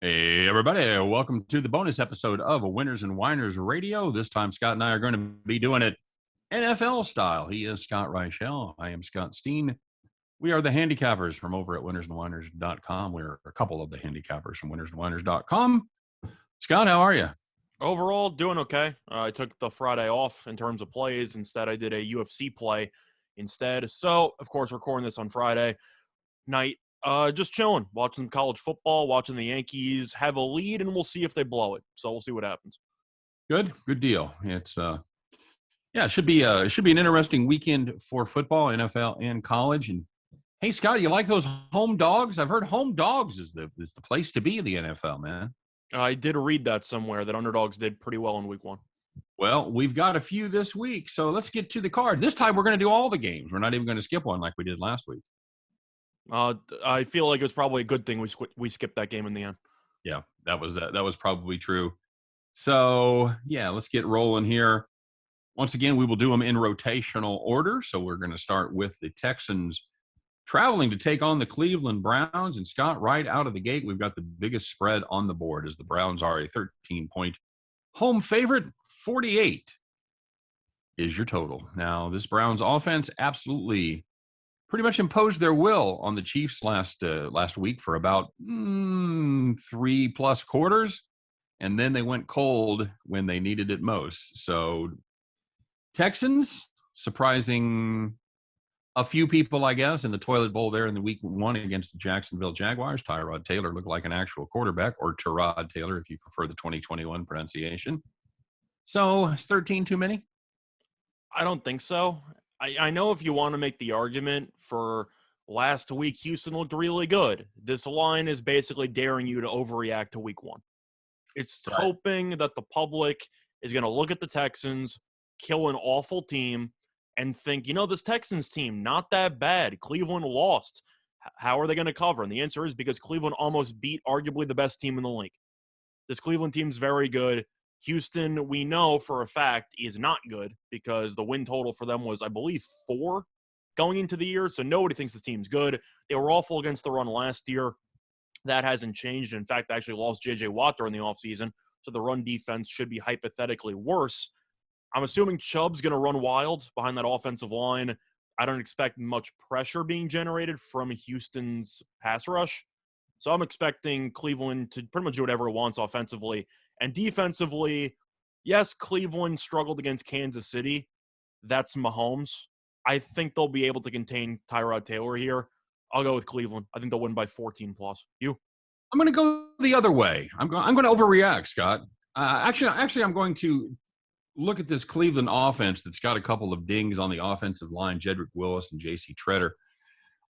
Hey, everybody. Welcome to the bonus episode of Winners and Winers Radio. This time, Scott and I are going to be doing it NFL style. He is Scott Reichel. I am Scott Steehn. We are the handicappers from over at winnersandwiners.com. We're a couple of the handicappers from winnersandwiners.com. Scott, how are you? Overall, doing okay. I took the Friday off in terms of plays. Instead, I did a UFC play instead. So, of course, recording this on Friday night. Just chilling, watching college football, watching the Yankees have a lead, and we'll see if they blow it. So we'll see what happens. Good deal. It's it should be an interesting weekend for football, NFL, and college. And hey, Scott, you like those home dogs? I've heard home dogs is the place to be in the NFL, man. I did read that somewhere that underdogs did pretty well in week one. Well, we've got a few this week, so let's get to the card. This time we're going to do all the games. We're not even going to skip one like we did last week. I feel like it was probably a good thing we skipped that game in the end. Yeah, that was probably true. So, yeah, let's get rolling here. Once again, we will do them in rotational order. So we're going to start with the Texans traveling to take on the Cleveland Browns. And Scott, right out of the gate, we've got the biggest spread on the board as the Browns are a 13-point home favorite. 48 is your total. Now, this Browns offense absolutely pretty much imposed their will on the Chiefs last week for about 3+ quarters, and then they went cold when they needed it most. So Texans surprising a few people, I guess, in the toilet bowl there in the week one against the Jacksonville Jaguars. Tyrod Taylor looked like an actual quarterback, or Tyrod Taylor if you prefer the 2021 pronunciation. So is 13 too many? I don't think so. I know if you want to make the argument for last week, Houston looked really good. This line is basically daring you to overreact to week one. It's hoping that the public is going to look at the Texans, kill an awful team, and think, this Texans team, not that bad. Cleveland lost. How are they going to cover? And the answer is because Cleveland almost beat arguably the best team in the league. This Cleveland team's very good. Houston, we know for a fact, is not good because the win total for them was, I believe, 4 going into the year. So nobody thinks this team's good. They were awful against the run last year. That hasn't changed. In fact, they actually lost J.J. Watt during the offseason. So the run defense should be hypothetically worse. I'm assuming Chubb's going to run wild behind that offensive line. I don't expect much pressure being generated from Houston's pass rush. So I'm expecting Cleveland to pretty much do whatever it wants offensively. And defensively, yes, Cleveland struggled against Kansas City. That's Mahomes. I think they'll be able to contain Tyrod Taylor here. I'll go with Cleveland. I think they'll win by 14+. You? I'm going to go the other way. I'm going to overreact, Scott. Actually, I'm going to look at this Cleveland offense that's got a couple of dings on the offensive line. Jedrick Willis and J.C. Tretter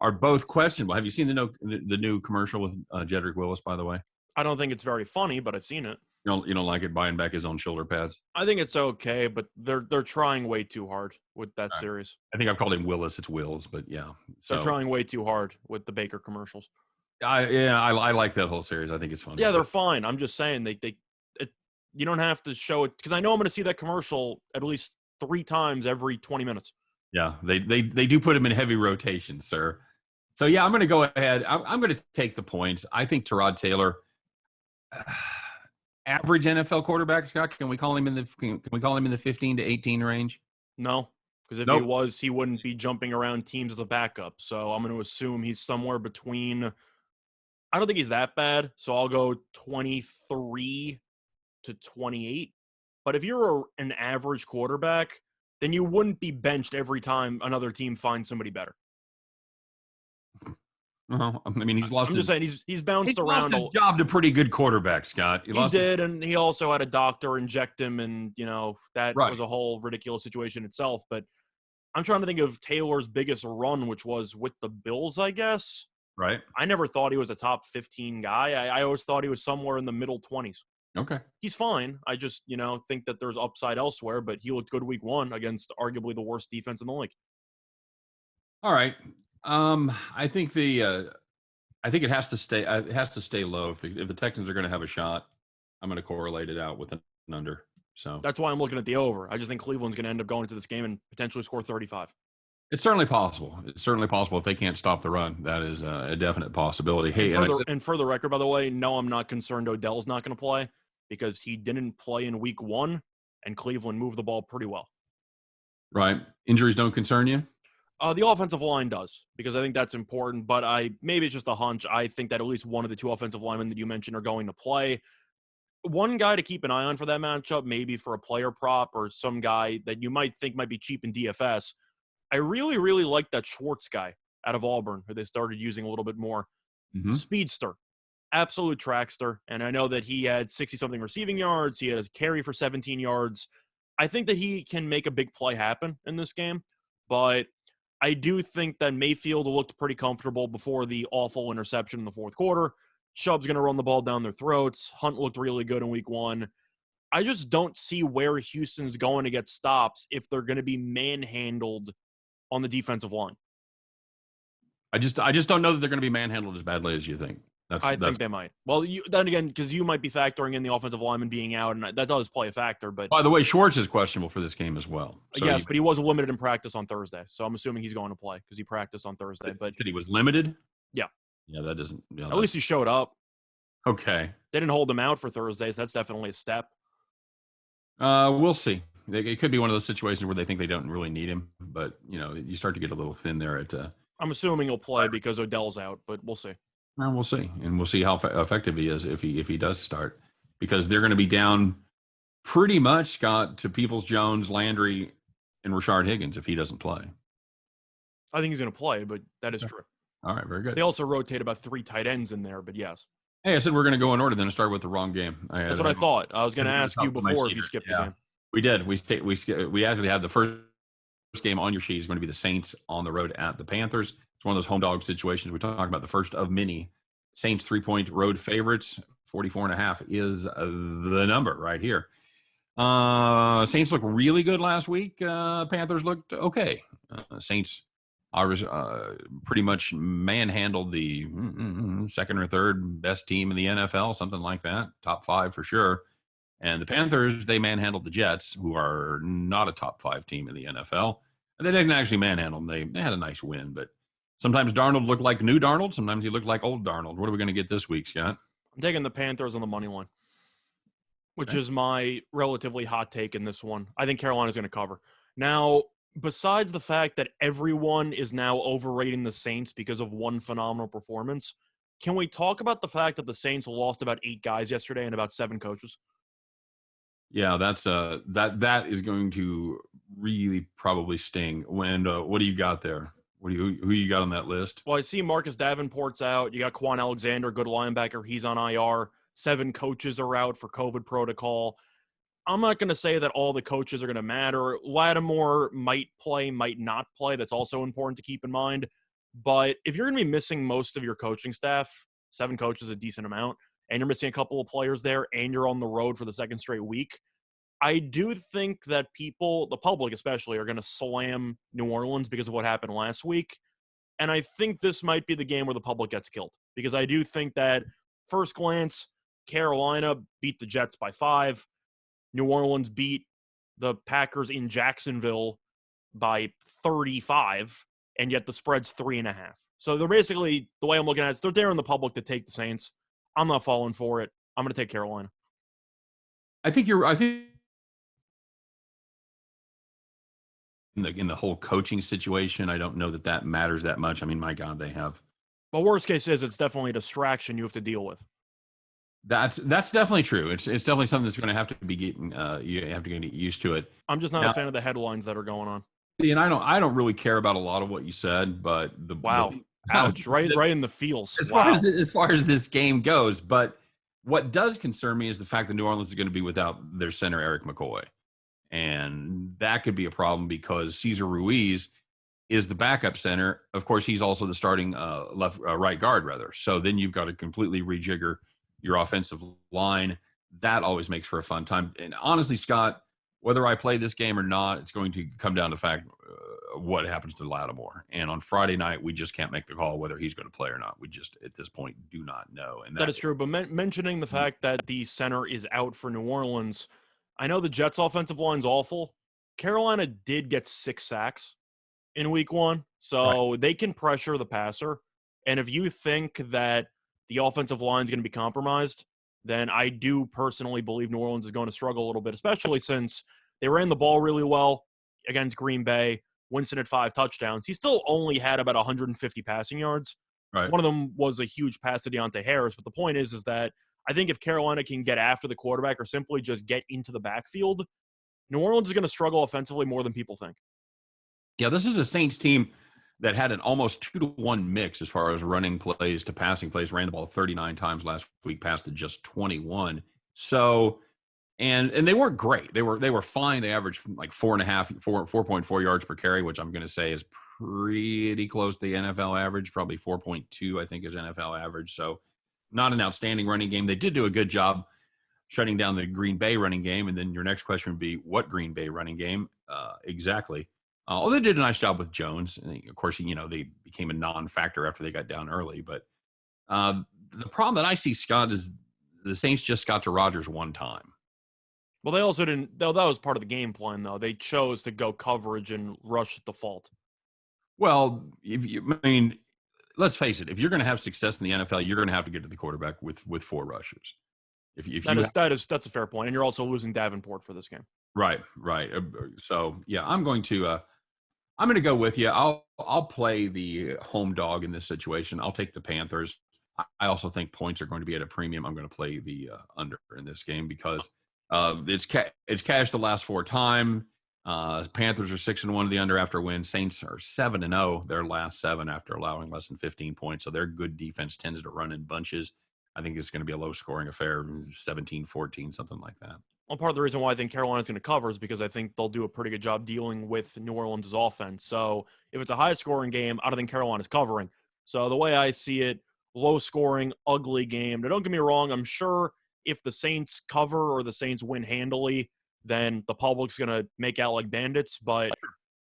are both questionable. Have you seen the new commercial with Jedrick Willis, by the way? I don't think it's very funny, but I've seen it. You don't like it buying back his own shoulder pads? I think it's okay, but they're trying way too hard with that series. I think I've called him Willis. It's Wills, but yeah. So they're trying way too hard with the Baker commercials. I like that whole series. I think it's fun. Yeah, they're fine. I'm just saying you don't have to show it because I know I'm going to see that commercial at least 3 times every 20 minutes. Yeah, they do put him in heavy rotation, sir. So yeah, I'm going to go ahead. I'm going to take the points. I think Tyrod Taylor. Average NFL quarterback, Scott. Can we call him in the 15 to 18 range? No, because if he was, he wouldn't be jumping around teams as a backup. So I'm going to assume he's somewhere between. I don't think he's that bad. So I'll go 23 to 28. But if you're an average quarterback, then you wouldn't be benched every time another team finds somebody better. I mean, he's lost. I'm just saying he's bounced around. Lost his job to pretty good quarterback, Scott. He did, and he also had a doctor inject him, and that was a whole ridiculous situation itself. But I'm trying to think of Taylor's biggest run, which was with the Bills, I guess. Right. I never thought he was a top 15 guy. I always thought he was somewhere in the middle 20s. Okay. He's fine. I just think that there's upside elsewhere. But he looked good week one against arguably the worst defense in the league. All right. I think it has to stay. It has to stay low. If the Texans are going to have a shot, I'm going to correlate it out with an under. So that's why I'm looking at the over. I just think Cleveland's going to end up going into this game and potentially score 35. It's certainly possible. It's certainly possible if they can't stop the run. That is a definite possibility. Hey, And for the record, by the way, no, I'm not concerned Odell's not going to play because he didn't play in week 1, and Cleveland moved the ball pretty well. right, injuries don't concern you? The offensive line does, because I think that's important, but maybe it's just a hunch. I think that at least one of the 2 offensive linemen that you mentioned are going to play. One guy to keep an eye on for that matchup, maybe for a player prop or some guy that you might think might be cheap in DFS. I really, really like that Schwartz guy out of Auburn, who they started using a little bit more. Mm-hmm. Speedster, absolute trackster. And I know that he had 60-something receiving yards. He had a carry for 17 yards. I think that he can make a big play happen in this game. But I do think that Mayfield looked pretty comfortable before the awful interception in the fourth quarter. Chubb's going to run the ball down their throats. Hunt looked really good in week 1. I just don't see where Houston's going to get stops if they're going to be manhandled on the defensive line. I just don't know that they're going to be manhandled as badly as you think. I think they might. Well, then again, because you might be factoring in the offensive lineman being out, and that does play a factor. But by the way, Schwartz is questionable for this game as well. So yes, but he was limited in practice on Thursday, so I'm assuming he's going to play because he practiced on Thursday. But he was limited. Yeah. Yeah, that doesn't. At least he showed up. Okay. They didn't hold him out for Thursday, so that's definitely a step. We'll see. It could be one of those situations where they think they don't really need him, but you start to get a little thin there at. I'm assuming he'll play because Odell's out, but we'll see. And we'll see, and we'll see how effective he is if he does start, because they're going to be down pretty much, Scott, to Peoples-Jones, Landry, and Rashard Higgins if he doesn't play. I think he's going to play, but that is true. All right, very good. They also rotate about 3 tight ends in there, but yes. Hey, I said we're going to go in order, then start with the wrong game. That's what I thought. I was going to ask you before if you skipped the game. We did. We actually had the first game on your sheet is going to be the Saints on the road at the Panthers. It's one of those home dog situations. We talked about the first of many. Saints 3-point road favorites. 44.5 is the number right here. Saints looked really good last week. Panthers looked okay. Saints pretty much manhandled the second or third best team in the NFL, something like that. Top 5 for sure. And the Panthers, they manhandled the Jets, who are not a top 5 team in the NFL. And they didn't actually manhandle them. They had a nice win, but sometimes Darnold looked like new Darnold. Sometimes he looked like old Darnold. What are we going to get this week, Scott? I'm taking the Panthers on the money line, which is my relatively hot take in this one. I think Carolina's going to cover. Now, besides the fact that everyone is now overrating the Saints because of one phenomenal performance, can we talk about the fact that the Saints lost about 8 guys yesterday and about 7 coaches? Yeah, that's that is going to really probably sting. When what do you got there? Who you got on that list? Well, I see Marcus Davenport's out. You got Quan Alexander, good linebacker. He's on IR. 7 coaches are out for COVID protocol. I'm not going to say that all the coaches are going to matter. Lattimore might play, might not play. That's also important to keep in mind. But if you're going to be missing most of your coaching staff, 7 coaches is a decent amount, and you're missing a couple of players there, and you're on the road for the second straight week, I do think that people, the public especially, are going to slam New Orleans because of what happened last week. And I think this might be the game where the public gets killed, because I do think that first glance, Carolina beat the Jets by 5. New Orleans beat the Packers in Jacksonville by 35, and yet the spread's 3.5. So they're basically, the way I'm looking at it, they're daring the public to take the Saints. I'm not falling for it. I'm going to take Carolina. I think in the whole coaching situation, I don't know that matters that much. I mean, my God, they have. But worst case is it's definitely a distraction you have to deal with. That's definitely true. It's definitely something that's going to have to be getting. You have to get used to it. I'm just not a fan of the headlines that are going on. And I don't really care about a lot of what you said, but ouch, right in the feels. As far as this game goes, but what does concern me is the fact that New Orleans is going to be without their center Eric McCoy. And that could be a problem because Cesar Ruiz is the backup center. Of course, he's also the starting right guard, rather. So then you've got to completely rejigger your offensive line. That always makes for a fun time. And honestly, Scott, whether I play this game or not, it's going to come down to fact what happens to Lattimore. And on Friday night, we just can't make the call whether he's going to play or not. We just, at this point, do not know. And that is true. But mentioning the fact that the center is out for New Orleans, I know the Jets' offensive line's awful. Carolina did get 6 sacks. in week one, so they can pressure the passer. And if you think that the offensive line is going to be compromised, then I do personally believe New Orleans is going to struggle a little bit, especially since they ran the ball really well against Green Bay. Winston had 5 touchdowns. He still only had about 150 passing yards. Right. One of them was a huge pass to Deontay Harris. But the point is that I think if Carolina can get after the quarterback or simply just get into the backfield, New Orleans is going to struggle offensively more than people think. Yeah, this is a Saints team that had an almost 2-to-1 mix as far as running plays to passing plays. Ran the ball 39 times last week, passed it just 21. So, and they weren't great. They were fine. They averaged like 4.4 yards per carry, which I'm going to say is pretty close to the NFL average. Probably 4.2, I think, is NFL average. So, not an outstanding running game. They did do a good job shutting down the Green Bay running game. And then your next question would be, what Green Bay running game? Exactly. Well, they did a nice job with Jones. And of course, they became a non-factor after they got down early. But the problem that I see, Scott, is the Saints just got to Rodgers one time. Well, they also didn't. That was part of the game plan, though. They chose to go coverage and rush at the fault. Well, let's face it. If you're going to have success in the NFL, you're going to have to get to the quarterback with 4 rushes. That's a fair point, and you're also losing Davenport for this game. Right. So yeah, I'm going to go with you. I'll play the home dog in this situation. I'll take the Panthers. I also think points are going to be at a premium. I'm going to play the under in this game because it's cashed the last 4 times. Panthers are 6-1 to the under after a win. Saints are 7-0 their last 7 after allowing less than 15 points. So their good defense tends to run in bunches. I think it's going to be a low-scoring affair, 17-14, something like that. Well, part of the reason why I think Carolina's going to cover is because I think they'll do a pretty good job dealing with New Orleans' offense. So if it's a high-scoring game, I don't think Carolina's covering. So the way I see it, low-scoring, ugly game. Now, don't get me wrong. I'm sure if the Saints cover or the Saints win handily, then the public's going to make out like bandits. But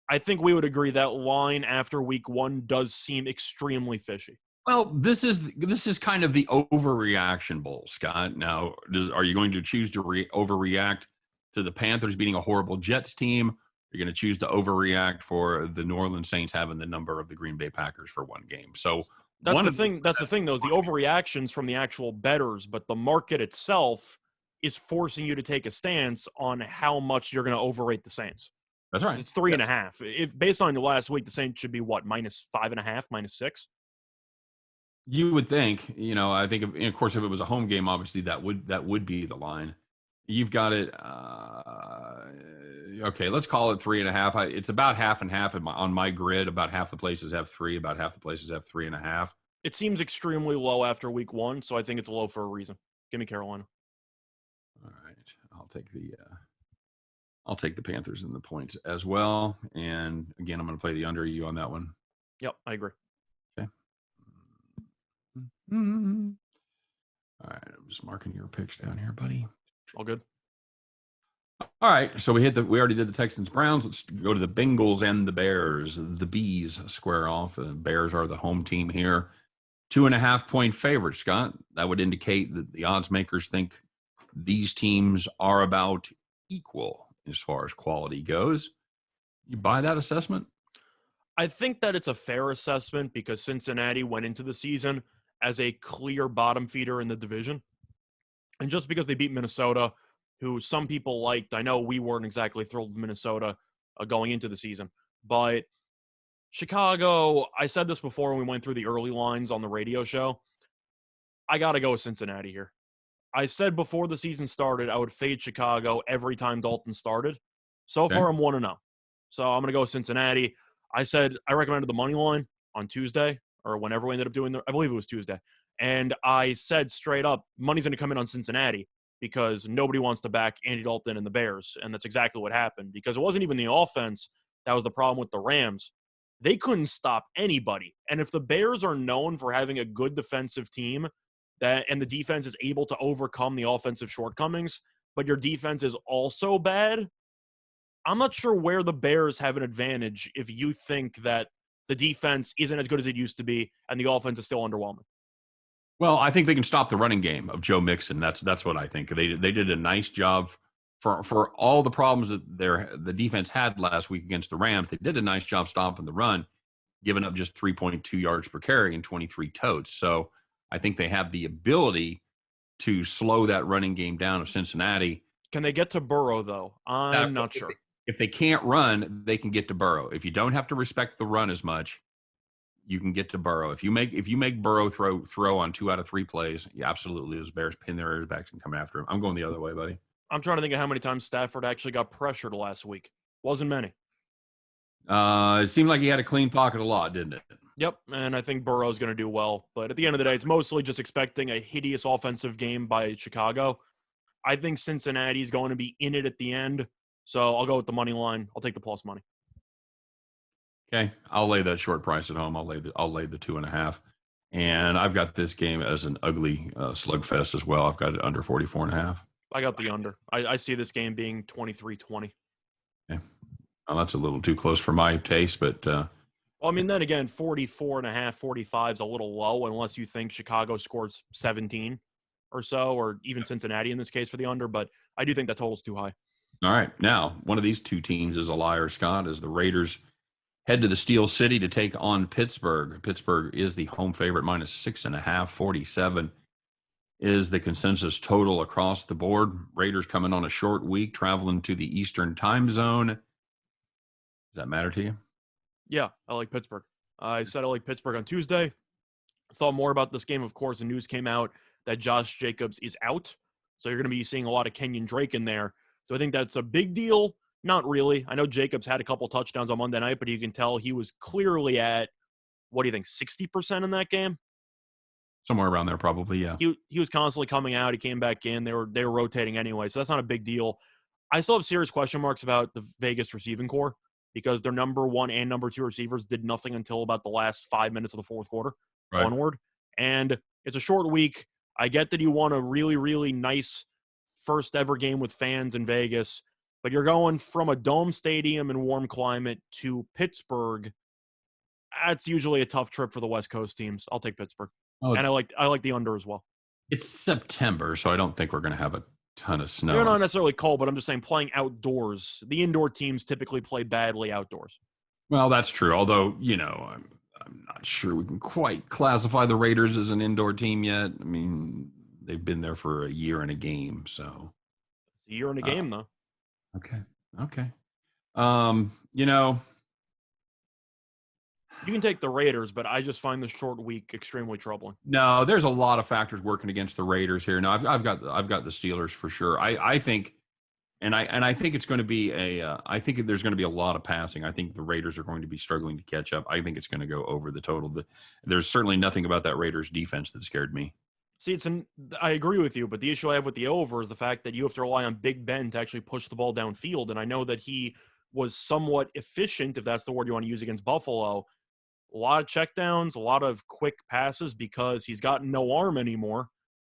I think we would agree that line after week 1 does seem extremely fishy. Well, this is kind of the overreaction bowl, Scott. Now, are you going to choose to overreact to the Panthers beating a horrible Jets team? You're going to choose to overreact for the New Orleans Saints having the number of the Green Bay Packers for one game. So that's the thing. That's the thing, though, is the overreactions from the actual bettors, but the market itself is forcing you to take a stance on how much you're going to overrate the Saints. That's right. It's 3.5. If based on your last week, the Saints should be what, -5.5, -6. You would think, I think, of course, if it was a home game, obviously that would be the line. You've got it. Okay, let's call it 3.5. It's about half and half on my grid. About half the places have 3. About half the places have 3.5. It seems extremely low after week 1, so I think it's low for a reason. Give me Carolina. All right, I'll take the Panthers and the points as well. And again, I'm going to play the under. You on that one? Yep, I agree. Mm-hmm. All right, I'm just marking your picks down here, buddy. All good. All right, so we already did the Texans Browns. Let's go to the Bengals and the Bears. The Bees square off. The Bears are the home team here. 2.5 point favorite, Scott. That would indicate that the odds makers think these teams are about equal as far as quality goes. You buy that assessment? I think that it's a fair assessment because Cincinnati went into the season as a clear bottom feeder in the division. And just because they beat Minnesota, who some people liked, I know we weren't exactly thrilled with Minnesota going into the season. But Chicago, I said this before when we went through the early lines on the radio show, I got to go with Cincinnati here. I said before the season started, I would fade Chicago every time Dalton started. So far, I'm 1-0. So I'm going to go with Cincinnati. I said I recommended the money line on Tuesday or whenever we ended up doing I believe it was Tuesday. And I said straight up, money's going to come in on Cincinnati because nobody wants to back Andy Dalton and the Bears. And that's exactly what happened because it wasn't even the offense that was the problem with the Rams. They couldn't stop anybody. And if the Bears are known for having a good defensive team and the defense is able to overcome the offensive shortcomings, but your defense is also bad, I'm not sure where the Bears have an advantage if you think that the defense isn't as good as it used to be and the offense is still underwhelming. Well, I think they can stop the running game of Joe Mixon. That's what I think. They did a nice job for all the problems that the defense had last week against the Rams, they did a nice job stopping the run, giving up just 3.2 yards per carry and 23 totes. So I think they have the ability to slow that running game down of Cincinnati. Can they get to Burrow, though? I'm not sure. If they can't run, they can get to Burrow. If you don't have to respect the run as much, you can get to Burrow. If you make Burrow throw on 2 out of 3 plays, yeah, absolutely, those Bears pin their ears back and come after him. I'm going the other way, buddy. I'm trying to think of how many times Stafford actually got pressured last week. Wasn't many. It seemed like he had a clean pocket a lot, didn't it? Yep, and I think Burrow's going to do well. But at the end of the day, it's mostly just expecting a hideous offensive game by Chicago. I think Cincinnati's going to be in it at the end, so I'll go with the money line. I'll take the plus money. Okay, I'll lay that short price at home. I'll lay the 2.5, and I've got this game as an ugly slugfest as well. I've got it under 44.5. I got the under. I see this game being 23-20. Okay, well, that's a little too close for my taste, but well, I mean, then again, 44.5, 45 is a little low unless you think Chicago scores 17 or so, or even Cincinnati in this case for the under. But I do think that total's too high. All right, now one of these two teams is a liar, Scott, as the Raiders head to the Steel City to take on Pittsburgh. Pittsburgh is the home favorite, minus 6.5. 47 is the consensus total across the board. Raiders coming on a short week, traveling to the Eastern time zone. Does that matter to you? Yeah, I like Pittsburgh. I said I like Pittsburgh on Tuesday. Thought more about this game, of course. The news came out that Josh Jacobs is out. So you're going to be seeing a lot of Kenyon Drake in there. So I think that's a big deal. Not really. I know Jacobs had a couple touchdowns on Monday night, but you can tell he was clearly at, what do you think, 60% in that game? Somewhere around there, probably, yeah. He was constantly coming out. He came back in. They were rotating anyway, so that's not a big deal. I still have serious question marks about the Vegas receiving core because their number 1 and number 2 receivers did nothing until about the last 5 minutes of the fourth quarter onward. And it's a short week. I get that you want a really, really nice first ever game with fans in Vegas, but you're going from a dome stadium in warm climate to Pittsburgh. That's usually a tough trip for the West Coast teams. I'll take Pittsburgh. And I like the under as well. It's September, so I don't think we're going to have a ton of snow. They're not necessarily cold, but I'm just saying playing outdoors. The indoor teams typically play badly outdoors. Well, that's true. Although, I'm not sure we can quite classify the Raiders as an indoor team yet. I mean, they've been there for a year and a game, so. It's a year and a game, though. Okay. You can take the Raiders, but I just find the short week extremely troubling. No, there's a lot of factors working against the Raiders here. No, I've got the Steelers for sure. I think, and I think it's going to be I think there's going to be a lot of passing. I think the Raiders are going to be struggling to catch up. I think it's going to go over the total. There's certainly nothing about that Raiders defense that scared me. See, I agree with you, but the issue I have with the over is the fact that you have to rely on Big Ben to actually push the ball downfield, and I know that he was somewhat efficient, if that's the word you want to use, against Buffalo. A lot of checkdowns, a lot of quick passes because he's got no arm anymore.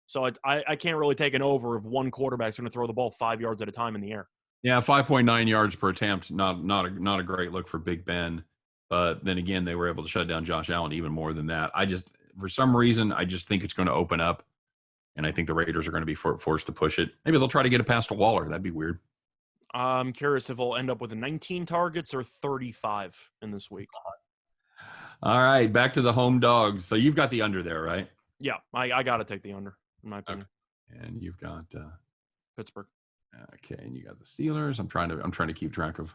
So I can't really take an over if one quarterback's going to throw the ball 5 yards at a time in the air. Yeah, 5.9 yards per attempt, not a great look for Big Ben. But then again, they were able to shut down Josh Allen even more than that. For some reason, I just think it's going to open up, and I think the Raiders are going to be forced to push it. Maybe they'll try to get it past a Waller. That'd be weird. I'm curious if he'll end up with 19 targets or 35 in this week. All right, back to the home dogs. So you've got the under there, right? Yeah, I got to take the under, in my opinion. Okay. And you've got Pittsburgh. Okay, and you got the Steelers. I'm trying to keep track of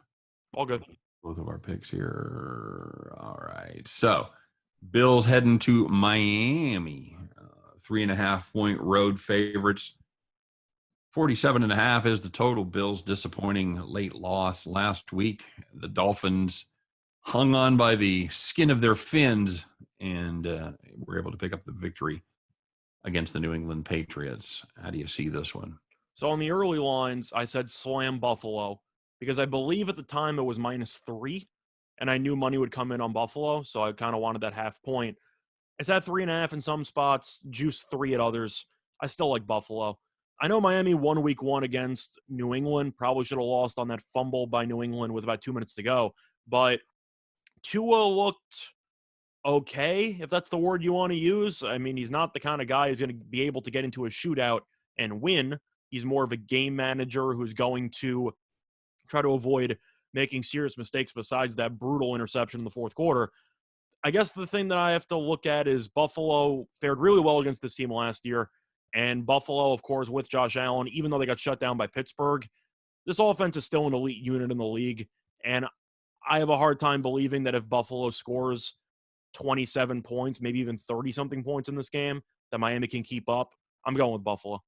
all good both of our picks here. All right, so Bills heading to Miami, 3.5-point road favorites. 47.5 is the total. Bills disappointing late loss last week. The Dolphins hung on by the skin of their fins and were able to pick up the victory against the New England Patriots. How do you see this one? So on the early lines, I said slam Buffalo because I believe at the time it was -3, and I knew money would come in on Buffalo, so I kind of wanted that half point. It's at 3.5 in some spots, juice 3 at others. I still like Buffalo. I know Miami won week 1 against New England, probably should have lost on that fumble by New England with about 2 minutes to go, but Tua looked okay, if that's the word you want to use. I mean, he's not the kind of guy who's going to be able to get into a shootout and win. He's more of a game manager who's going to try to avoid making serious mistakes besides that brutal interception in the fourth quarter. I guess the thing that I have to look at is Buffalo fared really well against this team last year. And Buffalo, of course, with Josh Allen, even though they got shut down by Pittsburgh, this offense is still an elite unit in the league. And I have a hard time believing that if Buffalo scores 27 points, maybe even 30-something points in this game, that Miami can keep up. I'm going with Buffalo.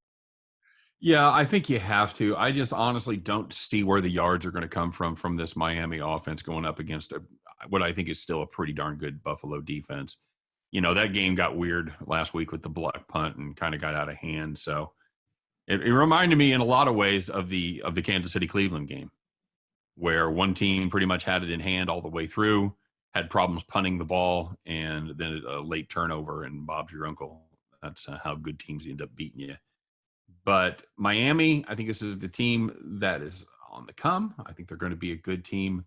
Yeah, I think you have to. I just honestly don't see where the yards are going to come from this Miami offense going up against what I think is still a pretty darn good Buffalo defense. That game got weird last week with the block punt and kind of got out of hand. So it reminded me in a lot of ways of the Kansas City Cleveland game, where one team pretty much had it in hand all the way through, had problems punting the ball, and then a late turnover, and Bob's your uncle. That's how good teams end up beating you. But Miami, I think this is the team that is on the come. I think they're going to be a good team,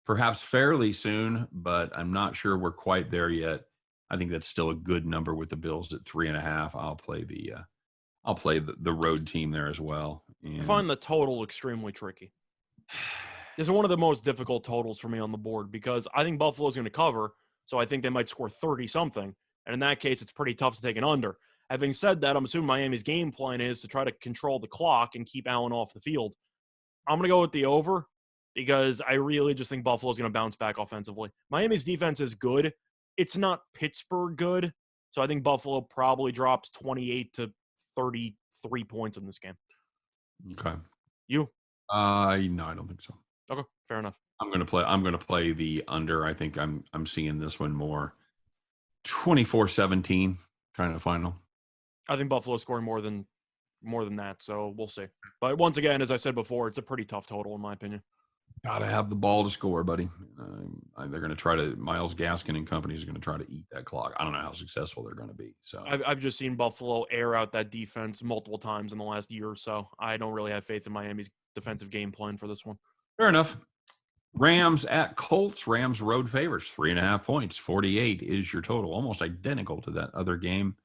perhaps fairly soon, but I'm not sure we're quite there yet. I think that's still a good number with the Bills at 3.5. I'll play the road team there as well. And I find the total extremely tricky. This is one of the most difficult totals for me on the board because I think Buffalo's going to cover, so I think they might score 30-something. And in that case, it's pretty tough to take an under. Having said that, I'm assuming Miami's game plan is to try to control the clock and keep Allen off the field. I'm going to go with the over because I really just think Buffalo's going to bounce back offensively. Miami's defense is good. It's not Pittsburgh good, so I think Buffalo probably drops 28 to 33 points in this game. Okay. You? No, I don't think so. Okay, fair enough. I'm gonna play the under. I think I'm seeing this one more 24-17 kind of final. I think Buffalo's scoring more than that, so we'll see. But once again, as I said before, it's a pretty tough total in my opinion. Gotta have the ball to score, buddy. They're going to try to. Myles Gaskin and company is going to try to eat that clock. I don't know how successful they're going to be. So I've just seen Buffalo air out that defense multiple times in the last year or so. I don't really have faith in Miami's defensive game plan for this one. Fair enough. Rams at Colts. Rams road favorites, 3.5 points. 48 is your total, almost identical to that other game.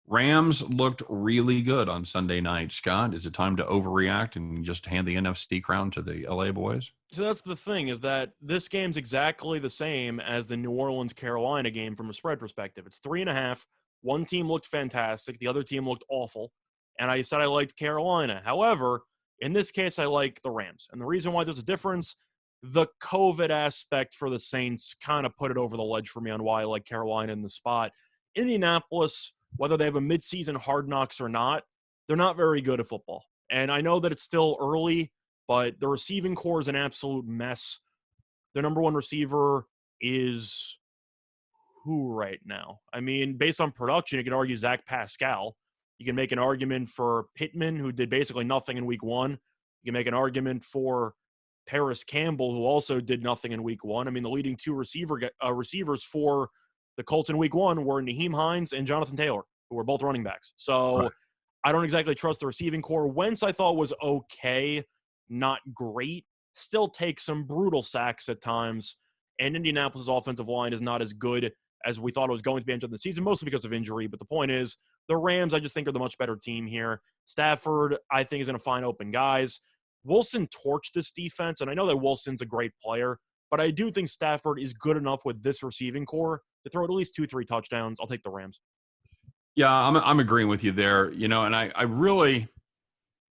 Rams looked really good on Sunday night. Scott, is it time to overreact and just hand the NFC crown to the LA boys? So that's the thing, is that this game's exactly the same as the New Orleans-Carolina game from a spread perspective. It's 3.5. One team looked fantastic. The other team looked awful. And I said I liked Carolina. However, in this case, I like the Rams. And the reason why there's a difference, the COVID aspect for the Saints kind of put it over the ledge for me on why I like Carolina in the spot. Indianapolis, whether they have a midseason Hard Knocks or not, they're not very good at football. And I know that it's still early, but the receiving core is an absolute mess. Their number one receiver is who right now? I mean, based on production, you can argue Zach Pascal. You can make an argument for Pittman, who did basically nothing in week one. You can make an argument for Paris Campbell, who also did nothing in week one. I mean, the leading two receivers for the Colts in week one were Naheem Hines and Jonathan Taylor, who were both running backs. So right. I don't exactly trust the receiving core. Wentz, I thought, was okay, not great. Still takes some brutal sacks at times. And Indianapolis' offensive line is not as good as we thought it was going to be entering the season, mostly because of injury. But the point is, the Rams, I just think, are the much better team here. Stafford, I think, is going to find open guys. Wilson torched this defense, and I know that Wilson's a great player, but I do think Stafford is good enough with this receiving core to throw at least 2-3 touchdowns. I'll take the Rams. Yeah, I'm agreeing with you there. And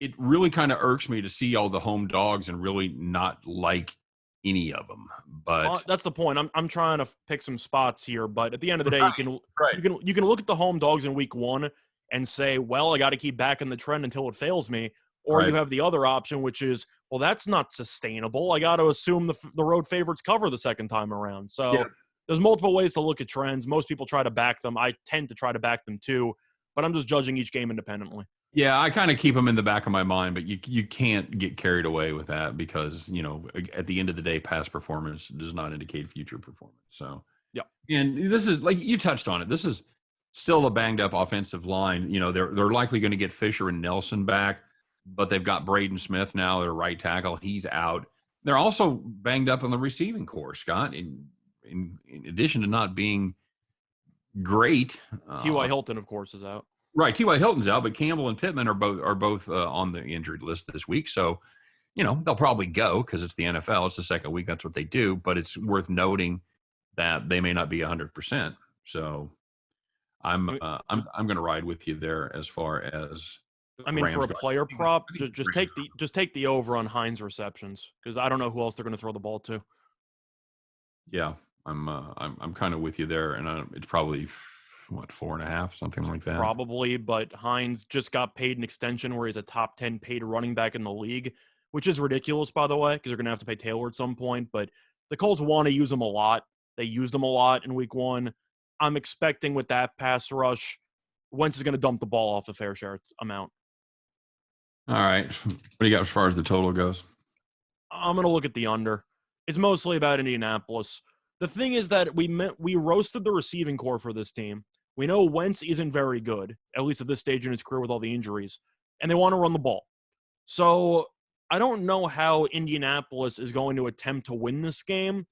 it really kind of irks me to see all the home dogs and really not like any of them. But that's the point. I'm trying to pick some spots here, but at the end of the day, you can look at the home dogs in week one and say, well, I got to keep back in the trend until it fails me. Or you have the other option, which is, well, that's not sustainable. I got to assume the road favorites cover the second time around. So there's multiple ways to look at trends. Most people try to back them. I tend to try to back them too, but I'm just judging each game independently. Yeah, I kind of keep them in the back of my mind, but you can't get carried away with that because, at the end of the day, past performance does not indicate future performance. So, yeah. And this is, like you touched on it, this is still a banged up offensive line. They're likely going to get Fisher and Nelson back, but they've got Braden Smith now, their right tackle. He's out. They're also banged up on the receiving core, Scott, in addition to not being great. T.Y. Hilton, of course, is out. Right, T.Y. Hilton's out, but Campbell and Pittman are both on the injured list this week. So, they'll probably go because it's the NFL. It's the second week. That's what they do. But it's worth noting that they may not be 100%. So I'm I mean, uh, I'm I'm going to ride with you there as far as the I mean, for Rams a go. player prop, I think the just Rams take the over on Hines receptions because I don't know who else they're going to throw the ball to. Yeah, I'm kind of with you there, and it's probably what 4.5, something like that. Probably, but Hines just got paid an extension where he's a top 10 paid running back in the league, which is ridiculous, by the way, because they're going to have to pay Taylor at some point. But the Colts want to use him a lot. They used him a lot in week one. I'm expecting with that pass rush, Wentz is going to dump the ball off a fair share amount. All right, what do you got as far as the total goes? I'm going to look at the under. It's mostly about Indianapolis. The thing is that we roasted the receiving core for this team. We know Wentz isn't very good, at least at this stage in his career with all the injuries, and they want to run the ball. So I don't know how Indianapolis is going to attempt to win this game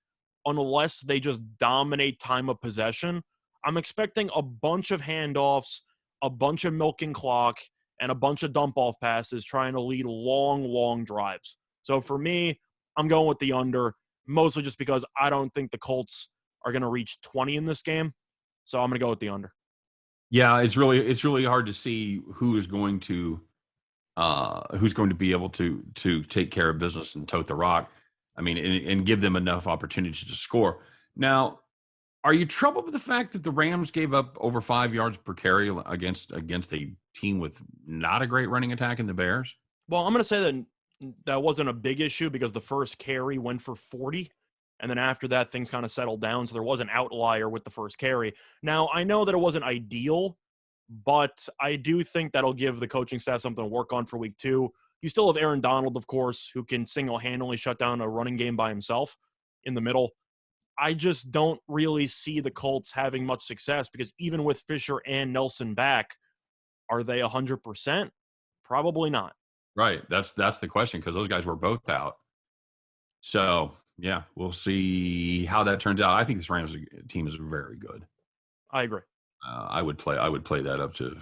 unless they just dominate time of possession. I'm expecting a bunch of handoffs, a bunch of milking clock, and a bunch of dump off passes trying to lead long, long drives. So for me, I'm going with the under, mostly just because I don't think the Colts are going to reach 20 in this game. So I'm going to go with the under. Yeah, it's really hard to see who's going to be able to take care of business and tote the rock. I mean, and give them enough opportunity to score. Now, are you troubled with the fact that the Rams gave up over 5 yards per carry against a team with not a great running attack in the Bears? Well, I'm going to say that that wasn't a big issue because the first carry went for 40. And then after that, things kind of settled down. So there was an outlier with the first carry. Now, I know that it wasn't ideal, but I do think that'll give the coaching staff something to work on for week two. You still have Aaron Donald, of course, who can single handedly shut down a running game by himself in the middle. I just don't really see the Colts having much success because even with Fisher and Nelson back, are they 100%? Probably not. Right. That's the question because those guys were both out. So yeah, we'll see how that turns out. I think this Rams team is very good. I agree. I would play that up to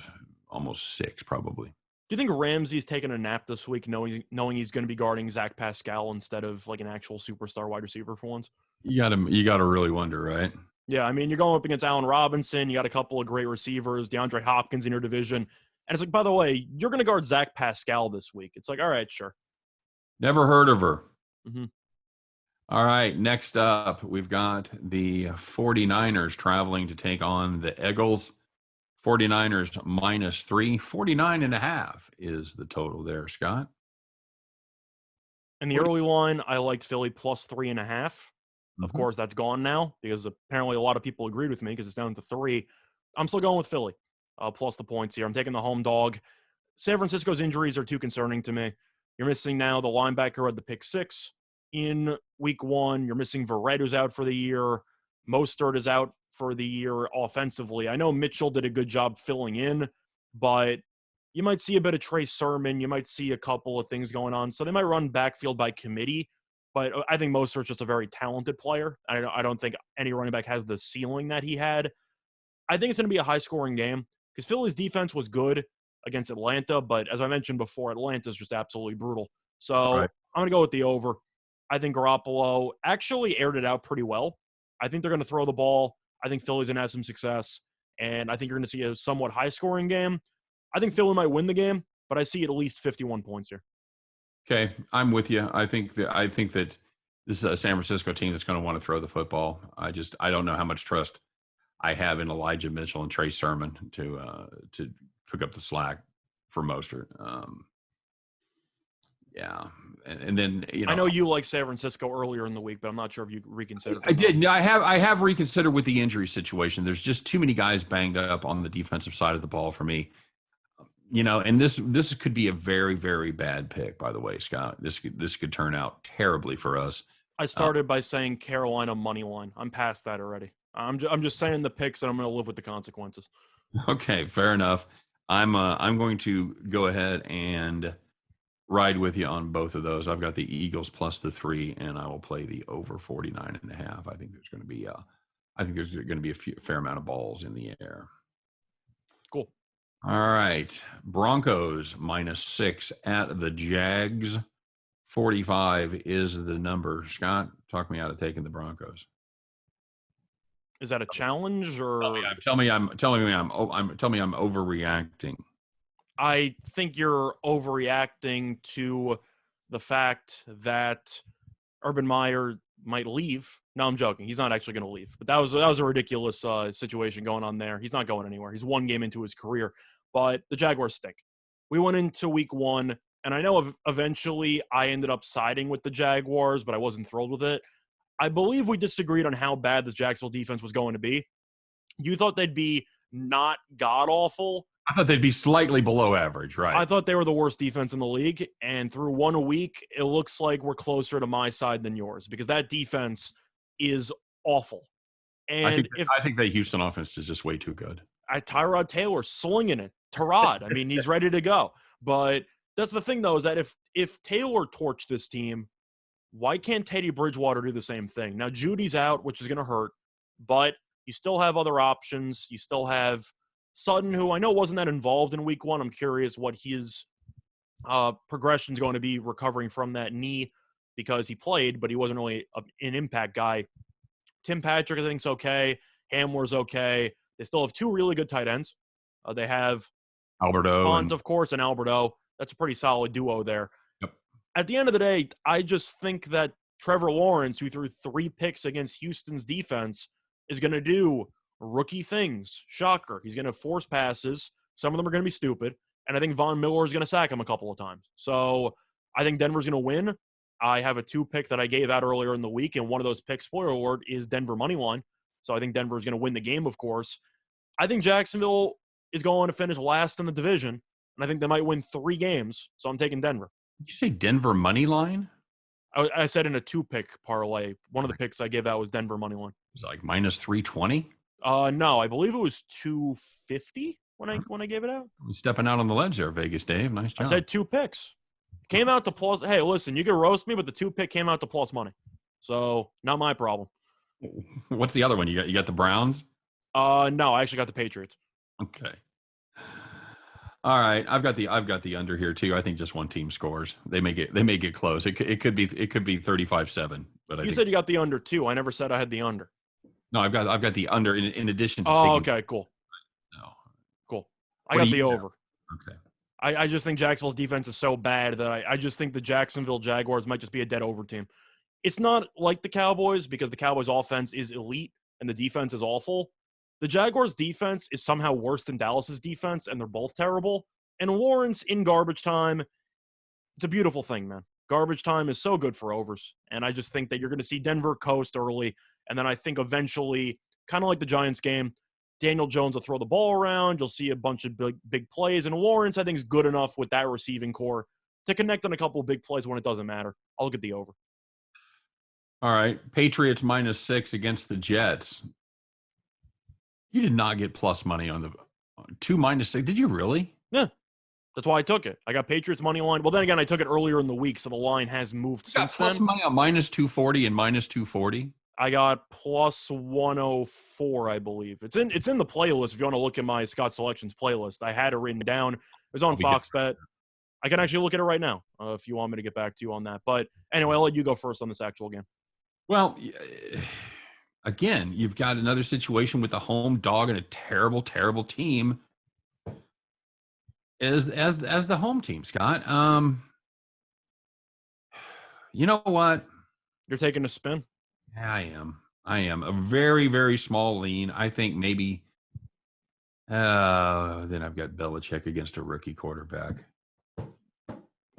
almost 6 probably. Do you think Ramsey's taking a nap this week, knowing he's going to be guarding Zach Pascal instead of like an actual superstar wide receiver for once? You gotta really wonder, right? Yeah, I mean, you're going up against Allen Robinson. You got a couple of great receivers, DeAndre Hopkins in your division. And it's like, by the way, you're going to guard Zach Pascal this week. It's like, all right, sure. Never heard of her. Mm-hmm. All right, next up, we've got the 49ers traveling to take on the Eagles. 49ers -3, 49.5 is the total there, Scott. In the early line, I liked Philly plus 3.5. Of Mm-hmm. course, that's gone now because apparently a lot of people agreed with me because it's down to 3. I'm still going with Philly plus the points here. I'm taking the home dog. San Francisco's injuries are too concerning to me. You're missing now the linebacker who had the pick 6 in week 1. You're missing Verrett, who's out for the year. Mostert is out for the year offensively. I know Mitchell did a good job filling in, but you might see a bit of Trey Sermon. You might see a couple of things going on. So they might run backfield by committee, but I think Mostert's just a very talented player. I don't think any running back has the ceiling that he had. I think it's going to be a high-scoring game because Philly's defense was good against Atlanta, but as I mentioned before, Atlanta's just absolutely brutal. So Right. I'm going to go with the over. I think Garoppolo actually aired it out pretty well. I think they're going to throw the ball. I think Philly's going to have some success, and I think you're going to see a somewhat high-scoring game. I think Philly might win the game, but I see at least 51 points here. Okay, I'm with you. I think that this is a San Francisco team that's going to want to throw the football. I don't know how much trust I have in Elijah Mitchell and Trey Sermon to pick up the slack for Mostert. Yeah, and then I know you like San Francisco earlier in the week, but I'm not sure if you reconsidered. I did. No, I have reconsidered with the injury situation. There's just too many guys banged up on the defensive side of the ball for me. And this could be a very, very bad pick, by the way, Scott. This could turn out terribly for us. I started by saying Carolina money line. I'm past that already. I'm just saying the picks, and I'm going to live with the consequences. Okay, fair enough. I'm going to go ahead and ride with you on both of those. I've got the Eagles plus the 3, and I will play the over 49.5. I think there's going to be a fair amount of balls in the air. Cool. All right. Broncos -6 at the Jags. 45 is the number. Scott, talk me out of taking the Broncos. Is that a challenge or? Tell me I'm overreacting. I think you're overreacting to the fact that Urban Meyer might leave. No, I'm joking. He's not actually going to leave. But that was a ridiculous situation going on there. He's not going anywhere. He's one game into his career. But the Jaguars stink. We went into week 1, and I know eventually I ended up siding with the Jaguars, but I wasn't thrilled with it. I believe we disagreed on how bad this Jacksonville defense was going to be. You thought they'd be not god-awful. I thought they'd be slightly below average, right? I thought they were the worst defense in the league, and through 1 week, it looks like we're closer to my side than yours because that defense is awful. And I think the Houston offense is just way too good. Tyrod Taylor slinging it, Tyrod. I mean, he's ready to go. But that's the thing, though, is that if Taylor torched this team, why can't Teddy Bridgewater do the same thing? Now, Judy's out, which is going to hurt, but you still have other options. You still have Sutton, who I know wasn't that involved in week 1. I'm curious what his progression is going to be recovering from that knee because he played, but he wasn't really an impact guy. Tim Patrick, I think, is okay. Hamler's okay. They still have 2 really good tight ends. They have Alberto. Font, of course, and Alberto. That's a pretty solid duo there. Yep. At the end of the day, I just think that Trevor Lawrence, who threw 3 picks against Houston's defense, is going to do rookie things. Shocker. He's going to force passes. Some of them are going to be stupid. And I think Von Miller is going to sack him a couple of times. So I think Denver's going to win. I have a 2 pick that I gave out earlier in the week, and one of those picks, spoiler alert, is Denver money line. So I think Denver is going to win the game, of course. I think Jacksonville is going to finish last in the division, and I think they might win 3 games. So I'm taking Denver. Did you say Denver money line? I said in a 2-pick parlay. One of the picks I gave out was Denver money line. It was like -320. No, I believe it was 250 when I gave it out. Stepping out on the ledge there, Vegas Dave. Nice job. I said 2 picks. Came out to plus. Hey, listen, you can roast me, but the 2 pick came out to plus money. So not my problem. What's the other one? You got the Browns? No, I actually got the Patriots. Okay. All right, I've got the under here too. I think just one team scores. They may get close. It could be 35-7. But you said you got the under too. I never said I had the under. No, I've got the under in addition to. Oh, okay, cool. No, cool. I got the over. Okay. I just think Jacksonville's defense is so bad that I just think the Jacksonville Jaguars might just be a dead over team. It's not like the Cowboys because the Cowboys' offense is elite and the defense is awful. The Jaguars' defense is somehow worse than Dallas's defense, and they're both terrible. And Lawrence in garbage time, it's a beautiful thing, man. Garbage time is so good for overs. And I just think that you're going to see Denver coast early. And then I think eventually, kind of like the Giants game, Daniel Jones will throw the ball around. You'll see a bunch of big plays. And Lawrence, I think, is good enough with that receiving core to connect on a couple of big plays when it doesn't matter. I'll look at the over. All right. Patriots -6 against the Jets. You did not get plus money on the 2 -6. Did you really? Yeah. That's why I took it. I got Patriots money line. Well, then again, I took it earlier in the week, so the line has moved since then. Money on -240 and -240. I got plus 104, I believe. It's in the playlist if you want to look at my Scott Selections playlist. I had it written down. It was on Fox Bet. I can actually look at it right now if you want me to get back to you on that. But anyway, I'll let you go first on this actual game. Well, again, you've got another situation with a home dog and a terrible, terrible team as the home team, Scott. You know what? You're taking a spin? Yeah, I am. A very, very small lean. I think maybe then I've got Belichick against a rookie quarterback.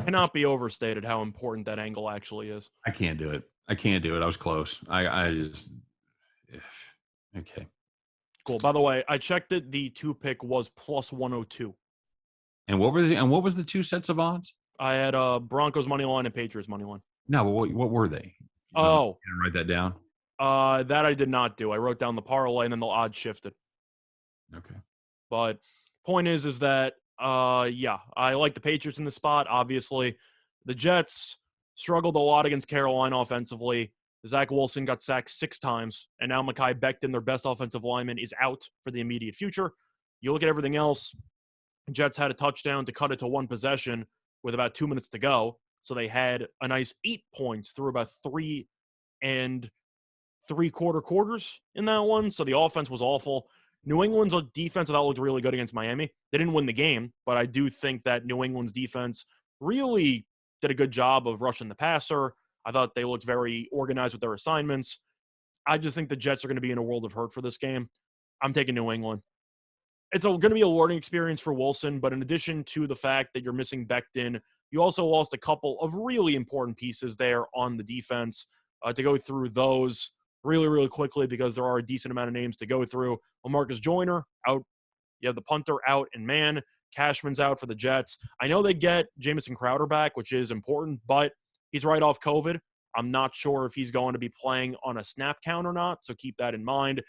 Cannot be overstated how important that angle actually is. I can't do it. I was close. I just okay. Cool. By the way, I checked it. The 2 pick was plus 102. And what was the 2 sets of odds? I had Broncos money line and Patriots money line. No, what were they? Oh, can I write that down? That I did not do. I wrote down the parlay and then the odds shifted. Okay. But point is that yeah, I like the Patriots in the spot. Obviously, the Jets struggled a lot against Carolina offensively. Zach Wilson got sacked 6 times, and now Mekhi Becton, their best offensive lineman, is out for the immediate future. You look at everything else, Jets had a touchdown to cut it to one possession with about 2 minutes to go. So they had a nice 8 points through about 3 3/4 quarters in that one. So the offense was awful. New England's defense, I thought, looked really good against Miami. They didn't win the game, but I do think that New England's defense really did a good job of rushing the passer. I thought they looked very organized with their assignments. I just think the Jets are going to be in a world of hurt for this game. I'm taking New England. It's going to be a learning experience for Wilson, but in addition to the fact that you're missing Becton, you also lost a couple of really important pieces there on the defense. To go through those really, really quickly, because there are a decent amount of names to go through. Lamarcus Joyner out. You have the punter out and man. Cashman's out for the Jets. I know they get Jamison Crowder back, which is important, but he's right off COVID. I'm not sure if he's going to be playing on a snap count or not, so keep that in mind.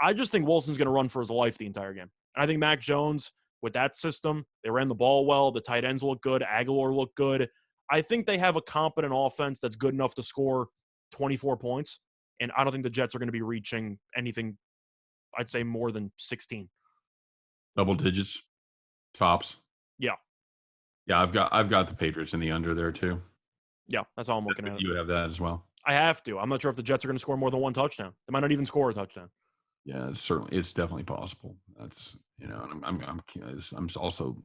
I just think Wilson's going to run for his life the entire game. I think Mac Jones, with that system, they ran the ball well. The tight ends look good. Aguilar looked good. I think they have a competent offense that's good enough to score 24 points, and I don't think the Jets are going to be reaching anything, I'd say, more than 16. Double digits, tops. Yeah. Yeah, I've got the Patriots in the under there too. Yeah, that's how I'm looking at it. You have that as well. I have to. I'm not sure if the Jets are going to score more than one touchdown. They might not even score a touchdown. Yeah, it's definitely possible. That's, and I'm also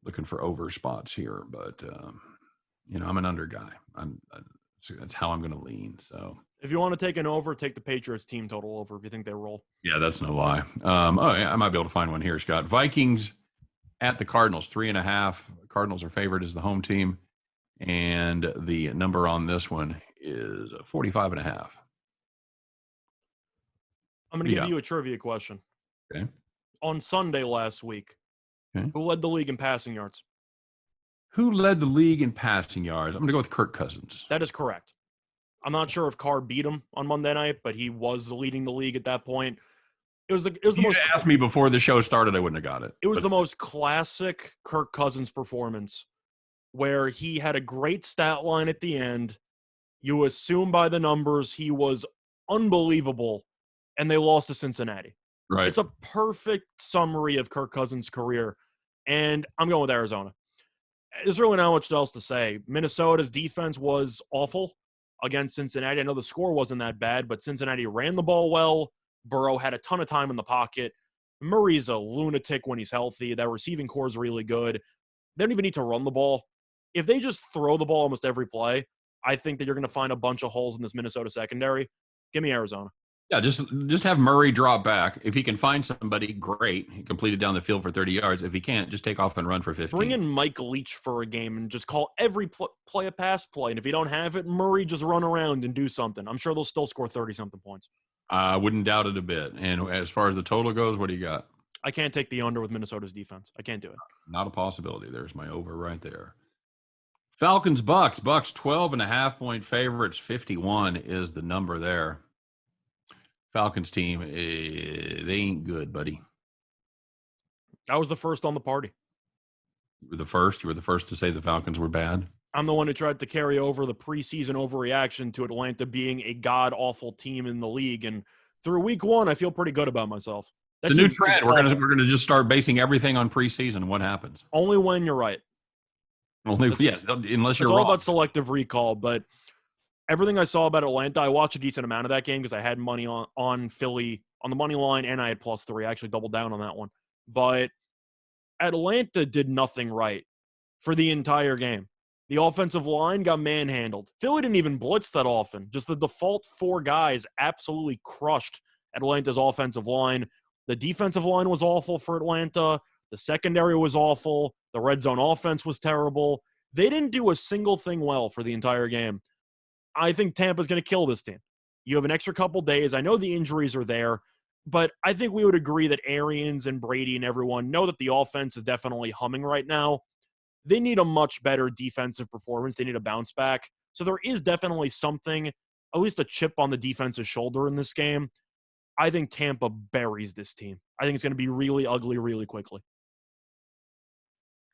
looking for over spots here, but I'm an under guy. That's how I'm going to lean. So if you want to take an over, take the Patriots team total over if you think they roll. Yeah, that's no lie. Yeah, I might be able to find one here, Scott. Vikings at the Cardinals, 3.5. Cardinals are favored as the home team, and the number on this one is 45.5. I'm going to give you a trivia question. Okay. On Sunday last week, who led the league in passing yards? Who led the league in passing yards? I'm going to go with Kirk Cousins. That is correct. I'm not sure if Carr beat him on Monday night, but he was leading the league at that point. It was the most. Asked me before the show started, I wouldn't have got it. It was the most classic Kirk Cousins performance, where he had a great stat line at the end. You assume by the numbers he was unbelievable, and they lost to Cincinnati. Right. It's a perfect summary of Kirk Cousins' career, and I'm going with Arizona. There's really not much else to say. Minnesota's defense was awful against Cincinnati. I know the score wasn't that bad, but Cincinnati ran the ball well. Burrow had a ton of time in the pocket. Murray's a lunatic when he's healthy. That receiving core is really good. They don't even need to run the ball. If they just throw the ball almost every play, I think that you're going to find a bunch of holes in this Minnesota secondary. Give me Arizona. Yeah, just have Murray drop back. If he can find somebody, great. He completed down the field for 30 yards. If he can't, just take off and run for 15. Bring in Mike Leach for a game and just call every play a pass play. And if you don't have it, Murray, just run around and do something. I'm sure they'll still score 30-something points. I wouldn't doubt it a bit. And as far as the total goes, what do you got? I can't take the under with Minnesota's defense. I can't do it. Not a possibility. There's my over right there. Falcons, Bucks. Bucks 12.5-point favorites. 51 is the number there. Falcons team, they ain't good, buddy. I was the first on the party. You were the first? You were the first to say the Falcons were bad? I'm the one who tried to carry over the preseason overreaction to Atlanta being a god-awful team in the league. And through week one, I feel pretty good about myself. That's the new trend. We're gonna just start basing everything on preseason and what happens. Only when you're right. Unless you're wrong. It's all about selective recall, but everything I saw about Atlanta, I watched a decent amount of that game because I had money on Philly on the money line, and I had +3. I actually doubled down on that one. But Atlanta did nothing right for the entire game. The offensive line got manhandled. Philly didn't even blitz that often. Just the default 4 guys absolutely crushed Atlanta's offensive line. The defensive line was awful for Atlanta. The secondary was awful. The red zone offense was terrible. They didn't do a single thing well for the entire game. I think Tampa's going to kill this team. You have an extra couple days. I know the injuries are there, but I think we would agree that Arians and Brady and everyone know that the offense is definitely humming right now. They need a much better defensive performance. They need a bounce back. So there is definitely something, at least a chip on the defense's shoulder in this game. I think Tampa buries this team. I think it's going to be really ugly really quickly.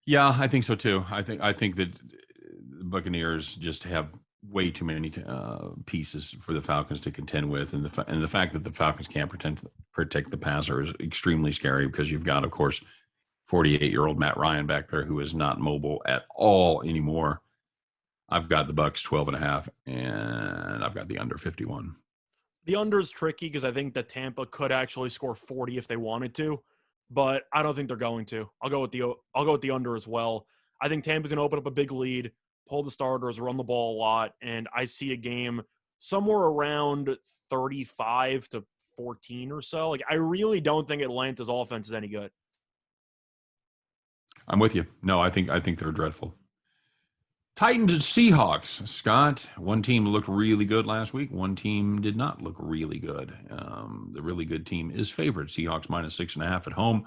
Yeah, I think so too. I think that the Buccaneers just have way too many pieces for the Falcons to contend with, and the fact that the Falcons can't protect the passer is extremely scary because you've got, of course, 48-year-old Matt Ryan back there, who is not mobile at all anymore. I've got the Bucks 12.5, and I've got the under 51. The under is tricky because I think that Tampa could actually score 40 if they wanted to, but I don't think they're going to. I'll go with the under as well. I think Tampa's going to open up a big lead, pull the starters, run the ball a lot, and I see a game somewhere around 35-14 or so. Like, I really don't think Atlanta's offense is any good. I'm with you. No, I think they're dreadful. Titans and Seahawks. Scott, one team looked really good last week. One team did not look really good. The really good team is favored. Seahawks minus 6.5 at home.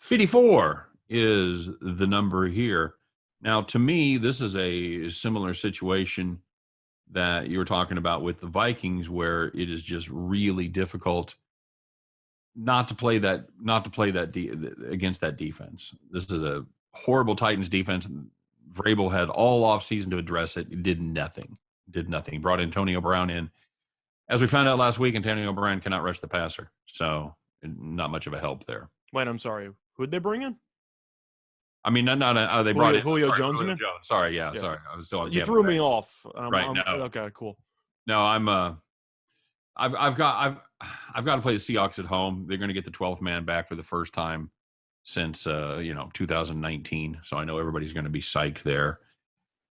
54 is the number here. Now, to me, this is a similar situation that you were talking about with the Vikings, where it is just really difficult not to play that against that defense. This is a horrible Titans defense. Vrabel had all offseason to address it. He did nothing. Brought Antonio Brown in. As we found out last week, Antonio Brown cannot rush the passer. So not much of a help there. Wait, I'm sorry. Who'd they bring in? I mean, they brought in Julio Jones. Julio Jones. Sorry, yeah, sorry. I was still on. You threw me off. Right. No. Okay, cool. No, I've got to play the Seahawks at home. They're going to get the 12th man back for the first time since 2019. So I know everybody's going to be psyched there.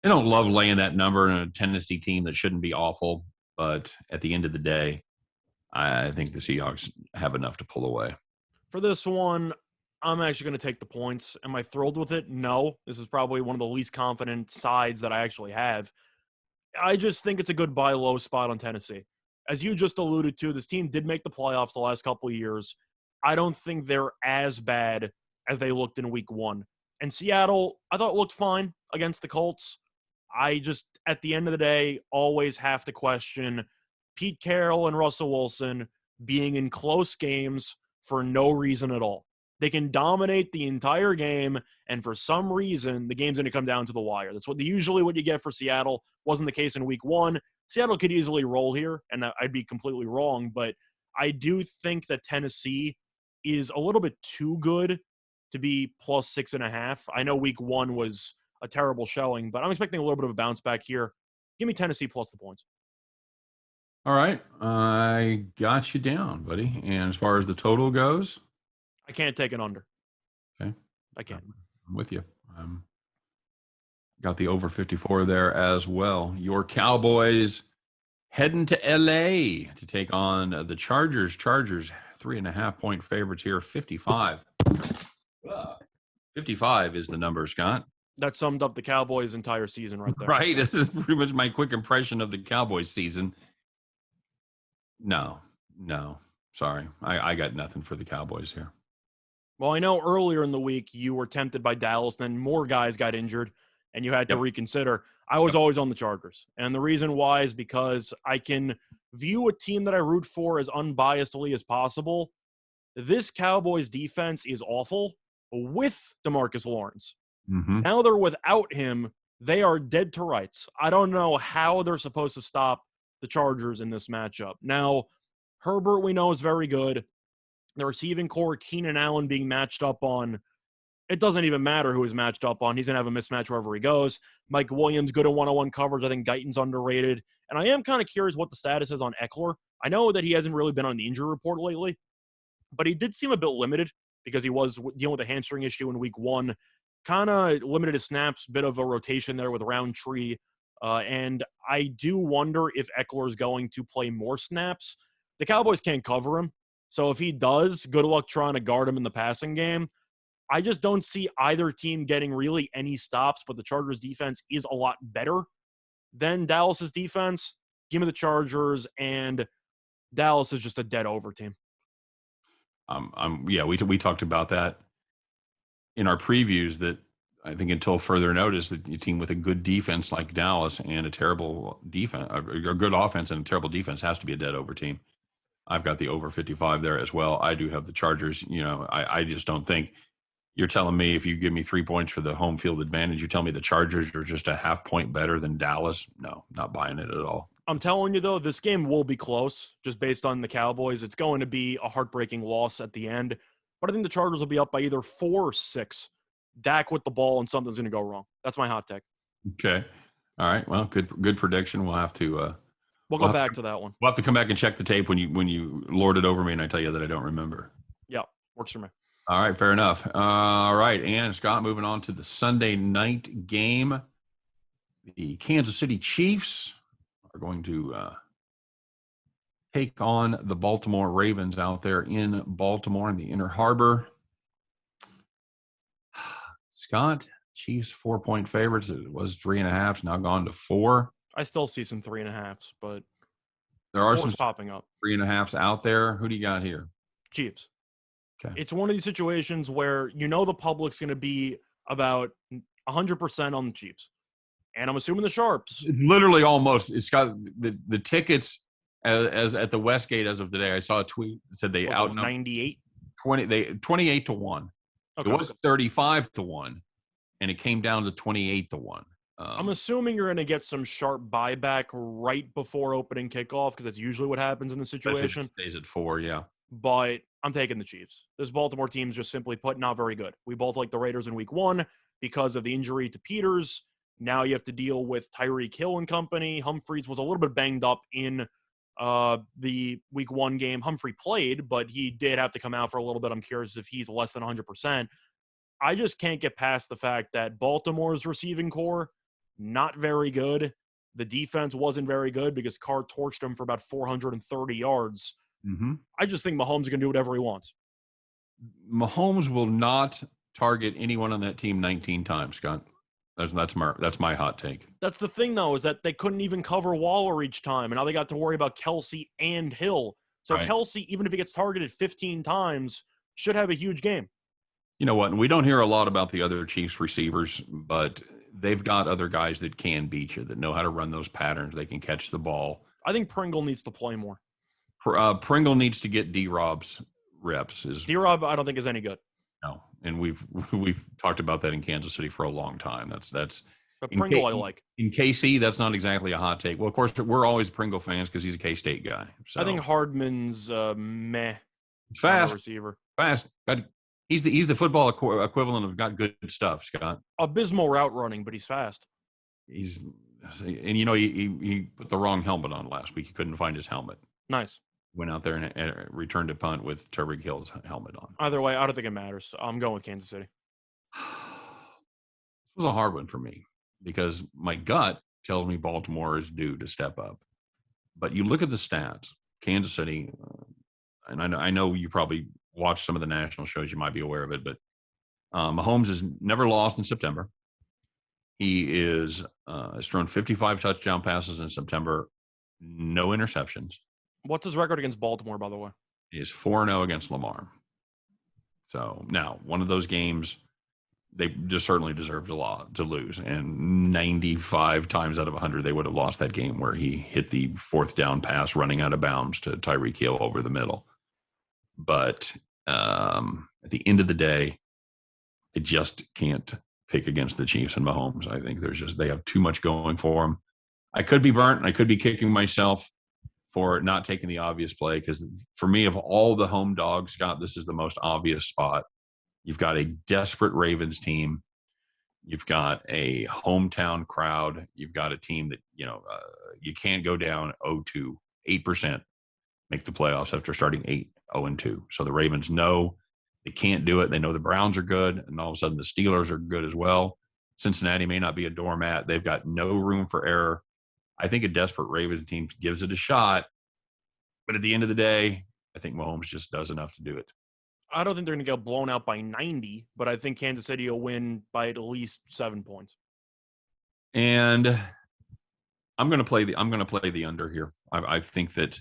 I don't love laying that number in a Tennessee team that shouldn't be awful, but at the end of the day, I think the Seahawks have enough to pull away. For this one, I'm actually going to take the points. Am I thrilled with it? No. This is probably one of the least confident sides that I actually have. I just think it's a good buy low spot on Tennessee. As you just alluded to, this team did make the playoffs the last couple of years. I don't think they're as bad as they looked in week one. And Seattle, I thought looked fine against the Colts. I just, at the end of the day, always have to question Pete Carroll and Russell Wilson being in close games for no reason at all. They can dominate the entire game, and for some reason, the game's going to come down to the wire. That's usually what you get for Seattle. Wasn't the case in week one. Seattle could easily roll here, and I'd be completely wrong, but I do think that Tennessee is a little bit too good to be plus 6.5. I know week one was a terrible showing, but I'm expecting a little bit of a bounce back here. Give me Tennessee plus the points. All right. I got you down, buddy. And as far as the total goes? I can't take an under. Okay. I can't. I'm with you. Got the over 54 there as well. Your Cowboys heading to L.A. to take on the Chargers. Chargers, 3.5-point favorites here, 55. 55 is the number, Scott. That summed up the Cowboys' entire season right there. Right. This is pretty much my quick impression of the Cowboys season. No. Sorry. I got nothing for the Cowboys here. Well, I know earlier in the week you were tempted by Dallas, then more guys got injured, and you had to reconsider. I was always on the Chargers. And the reason why is because I can view a team that I root for as unbiasedly as possible. This Cowboys defense is awful with DeMarcus Lawrence. Mm-hmm. Now they're without him. They are dead to rights. I don't know how they're supposed to stop the Chargers in this matchup. Now, Herbert we know is very good. The receiving core, Keenan Allen being matched up on, it doesn't even matter who he's matched up on. He's going to have a mismatch wherever he goes. Mike Williams, good in one-on-one coverage. I think Guyton's underrated. And I am kind of curious what the status is on Eckler. I know that he hasn't really been on the injury report lately, but he did seem a bit limited because he was dealing with a hamstring issue in week one. Kind of limited his snaps, bit of a rotation there with Roundtree. And I do wonder if Eckler is going to play more snaps. The Cowboys can't cover him. So if he does, good luck trying to guard him in the passing game. I just don't see either team getting really any stops, but the Chargers defense is a lot better than Dallas's defense. Give me the Chargers, and Dallas is just a dead over team. We talked about that in our previews, that I think until further notice, that a team with a good defense like Dallas and a terrible defense, or a good offense and a terrible defense, has to be a dead over team. I've got the over 55 there as well. I do have the Chargers. I just don't think you're telling me, if you give me 3 points for the home field advantage, you tell me the Chargers are just a half point better than Dallas. No, not buying it at all. I'm telling you, though, this game will be close just based on the Cowboys. It's going to be a heartbreaking loss at the end. but I think the Chargers will be up by either 4 or 6. Dak with the ball, and something's going to go wrong. That's my hot take. Okay. All right. Well, good prediction. We'll have to We'll go back to that one. we'll have to come back and check the tape when you lord it over me and I tell you that I don't remember. Yeah, works for me. All right, fair enough. All right, and Scott, moving on to the Sunday night game. The Kansas City Chiefs are going to take on the Baltimore Ravens out there in Baltimore in the Inner Harbor. Scott, Chiefs 4-point favorites. It was 3.5. It's now gone to 4. I still see some 3.5s, but there are some popping up. 3.5s out there. Who do you got here? Chiefs. Okay. It's one of these situations where the public's going to be about 100% on the Chiefs. And I'm assuming the Sharps. It's literally almost. It's got the tickets as at the Westgate as of today. I saw a tweet that said they out 98 28 to 1. Okay. It was 35 to 1, and it came down to 28 to 1. I'm assuming you're going to get some sharp buyback right before opening kickoff because that's usually what happens in the situation. It stays at 4, yeah. But I'm taking the Chiefs. This Baltimore team's just simply put not very good. We both like the Raiders in week 1 because of the injury to Peters. Now you have to deal with Tyreek Hill and company. Humphreys was a little bit banged up in the week 1 game. Humphrey played, but he did have to come out for a little bit. I'm curious if he's less than 100%. I just can't get past the fact that Baltimore's receiving core, not very good. The defense wasn't very good because Carr torched him for about 430 yards. Mm-hmm. I just think Mahomes is going to do whatever he wants. Mahomes will not target anyone on that team 19 times, Scott. That's my hot take. That's the thing, though, is that they couldn't even cover Waller each time, and now they got to worry about Kelsey and Hill. So right. Kelsey, even if he gets targeted 15 times, should have a huge game. You know what? And we don't hear a lot about the other Chiefs receivers, but they've got other guys that can beat you, that know how to run those patterns. They can catch the ball. I think Pringle needs to play more. Pringle needs to get D-Rob's reps. D-Rob, I don't think is any good. No, and we've talked about that in Kansas City for a long time. That's. But Pringle, I like. In KC, that's not exactly a hot take. Well, of course, we're always Pringle fans because he's a K-State guy. So. I think Hardman's meh. Fast receiver. Fast. He's the football equivalent of got good stuff, Scott. Abysmal route running, but he's fast. And he put the wrong helmet on last week. He couldn't find his helmet. Nice. Went out there and returned a punt with Tyreek Hill's helmet on. Either way, I don't think it matters. I'm going with Kansas City. This was a hard one for me because my gut tells me Baltimore is due to step up. But you look at the stats, Kansas City, and I know you probably watch some of the national shows, you might be aware of it, but Mahomes has never lost in September. He has thrown 55 touchdown passes in September, no interceptions. What's his record against Baltimore, by the way? He is 4-0 against Lamar. So now, one of those games, they just certainly deserved to lose. And 95 times out of 100, they would have lost that game where he hit the 4th down pass running out of bounds to Tyreek Hill over the middle. But at the end of the day, I just can't pick against the Chiefs and Mahomes. I think they have too much going for them. I could be burnt. I could be kicking myself for not taking the obvious play because for me, of all the home dogs, Scott, this is the most obvious spot. You've got a desperate Ravens team. You've got a hometown crowd. You've got a team that, you can't go down 0-2, 8%, make the playoffs after starting 8-0-2. So the Ravens know they can't do it. They know the Browns are good, and all of a sudden the Steelers are good as well. Cincinnati may not be a doormat. They've got no room for error. I think a desperate Ravens team gives it a shot. But at the end of the day, I think Mahomes just does enough to do it. I don't think they're going to get blown out by 90, but I think Kansas City will win by at least 7 points. And I'm going to play the under here. I think that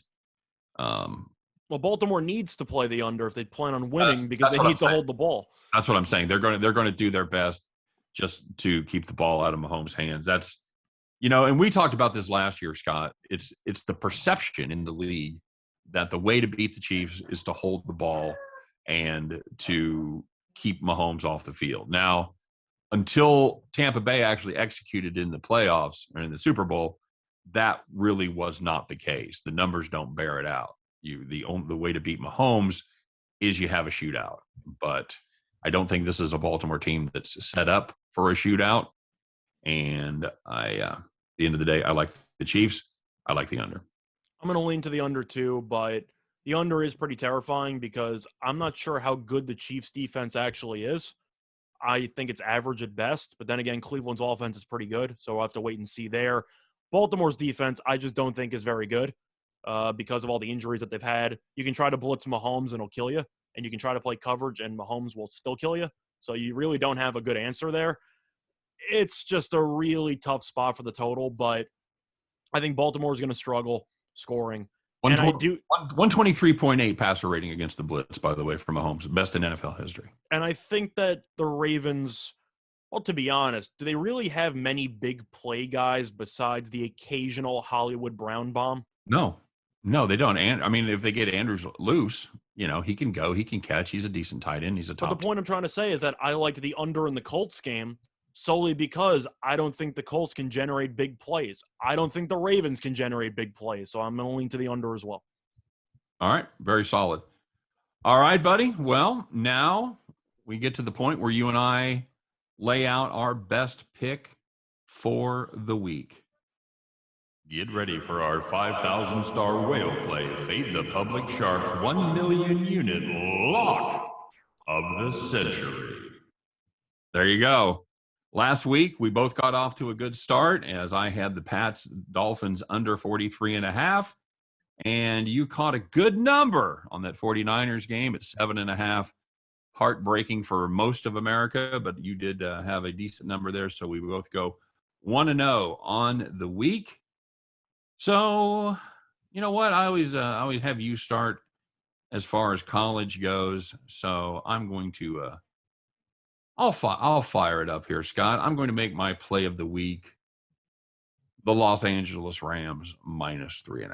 well, Baltimore needs to play the under if they plan on winning because they need to hold the ball. That's what I'm saying. They're going to do their best just to keep the ball out of Mahomes' hands. That's and we talked about this last year, Scott. It's the perception in the league that the way to beat the Chiefs is to hold the ball and to keep Mahomes off the field. Now, until Tampa Bay actually executed in the playoffs or in the Super Bowl, that really was not the case. The numbers don't bear it out. The way to beat Mahomes is you have a shootout. But I don't think this is a Baltimore team that's set up for a shootout. And at the end of the day, I like the Chiefs. I like the under. I'm going to lean to the under too, but the under is pretty terrifying because I'm not sure how good the Chiefs defense actually is. I think it's average at best, but then again, Cleveland's offense is pretty good, so we'll have to wait and see there. Baltimore's defense, I just don't think is very good because of all the injuries that they've had. You can try to blitz Mahomes and it'll kill you, and you can try to play coverage and Mahomes will still kill you. So you really don't have a good answer there. It's just a really tough spot for the total, but I think Baltimore is going to struggle scoring. And I do 123.8 passer rating against the blitz, by the way, from Mahomes, best in NFL history. And I think that the Ravens, well, to be honest, do they really have many big play guys besides the occasional Hollywood Brown bomb? No, they don't. And I mean, if they get Andrews loose, he can go, he can catch. He's a decent tight end. He's a top. But the point I'm trying to say is that I liked the under in the Colts game solely because I don't think the Colts can generate big plays. I don't think the Ravens can generate big plays. So I'm going to lean to the under as well. All right. Very solid. All right, buddy. Well, now we get to the point where you and I lay out our best pick for the week. Get ready for our 5,000 star whale play. Fade the Public Sharks 1 million unit lock of the century. There you go. Last week, we both got off to a good start as I had the Pats Dolphins under 43.5. And you caught a good number on that 49ers game at 7.5. Heartbreaking for most of America, but you did have a decent number there. So we both go 1-0 on the week. So, you know what? I always have you start as far as college goes. So I'm going to I'll fire it up here, Scott. I'm going to make my play of the week the Los Angeles Rams -3.5.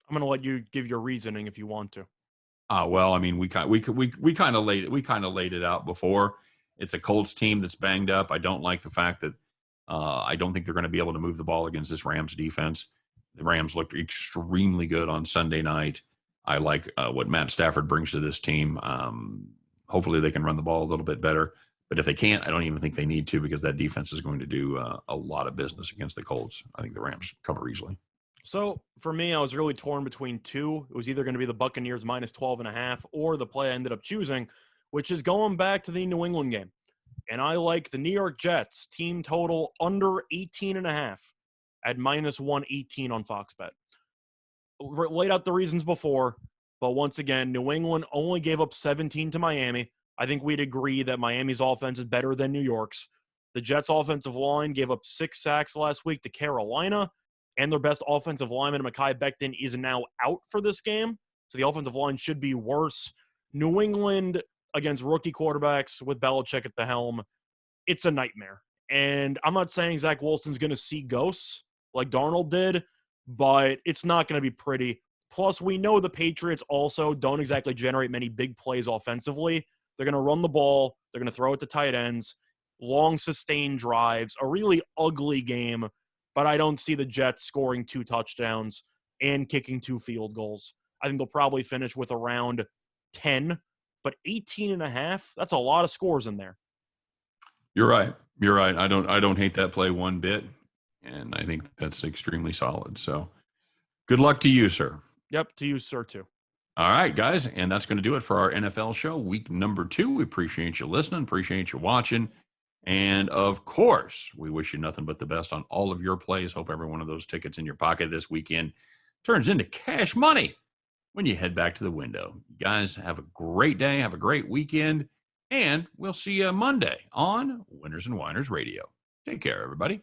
I'm going to let you give your reasoning if you want to. Well, I mean, we kind of laid it out before. It's a Colts team that's banged up. I don't like the fact that I don't think they're going to be able to move the ball against this Rams defense. The Rams looked extremely good on Sunday night. I like what Matt Stafford brings to this team. Hopefully they can run the ball a little bit better. But if they can't, I don't even think they need to because that defense is going to do a lot of business against the Colts. I think the Rams cover easily. So for me, I was really torn between two. It was either going to be the Buccaneers -12.5 or the play I ended up choosing, which is going back to the New England game. And I like the New York Jets team total under 18.5 at -118 on Fox Bet. Laid out the reasons before, but once again, New England only gave up 17 to Miami. I think we'd agree that Miami's offense is better than New York's. The Jets' offensive line gave up 6 sacks last week to Carolina, and their best offensive lineman, Mekhi Becton, is now out for this game. So the offensive line should be worse. New England against rookie quarterbacks with Belichick at the helm, it's a nightmare. And I'm not saying Zach Wilson's going to see ghosts like Darnold did, but it's not going to be pretty. Plus, we know the Patriots also don't exactly generate many big plays offensively. They're going to run the ball. They're going to throw it to tight ends, long sustained drives, a really ugly game, but I don't see the Jets scoring 2 touchdowns and kicking 2 field goals. I think they'll probably finish with around 10, but 18.5, that's a lot of scores in there. You're right. I don't hate that play one bit. And I think that's extremely solid. So good luck to you, sir. Yep, to you, sir, too. All right, guys. And that's going to do it for our NFL show, week number 2. We appreciate you listening, appreciate you watching. And, of course, we wish you nothing but the best on all of your plays. Hope every one of those tickets in your pocket this weekend turns into cash money when you head back to the window. You guys, have a great day. Have a great weekend. And we'll see you Monday on Winners and Winers Radio. Take care, everybody.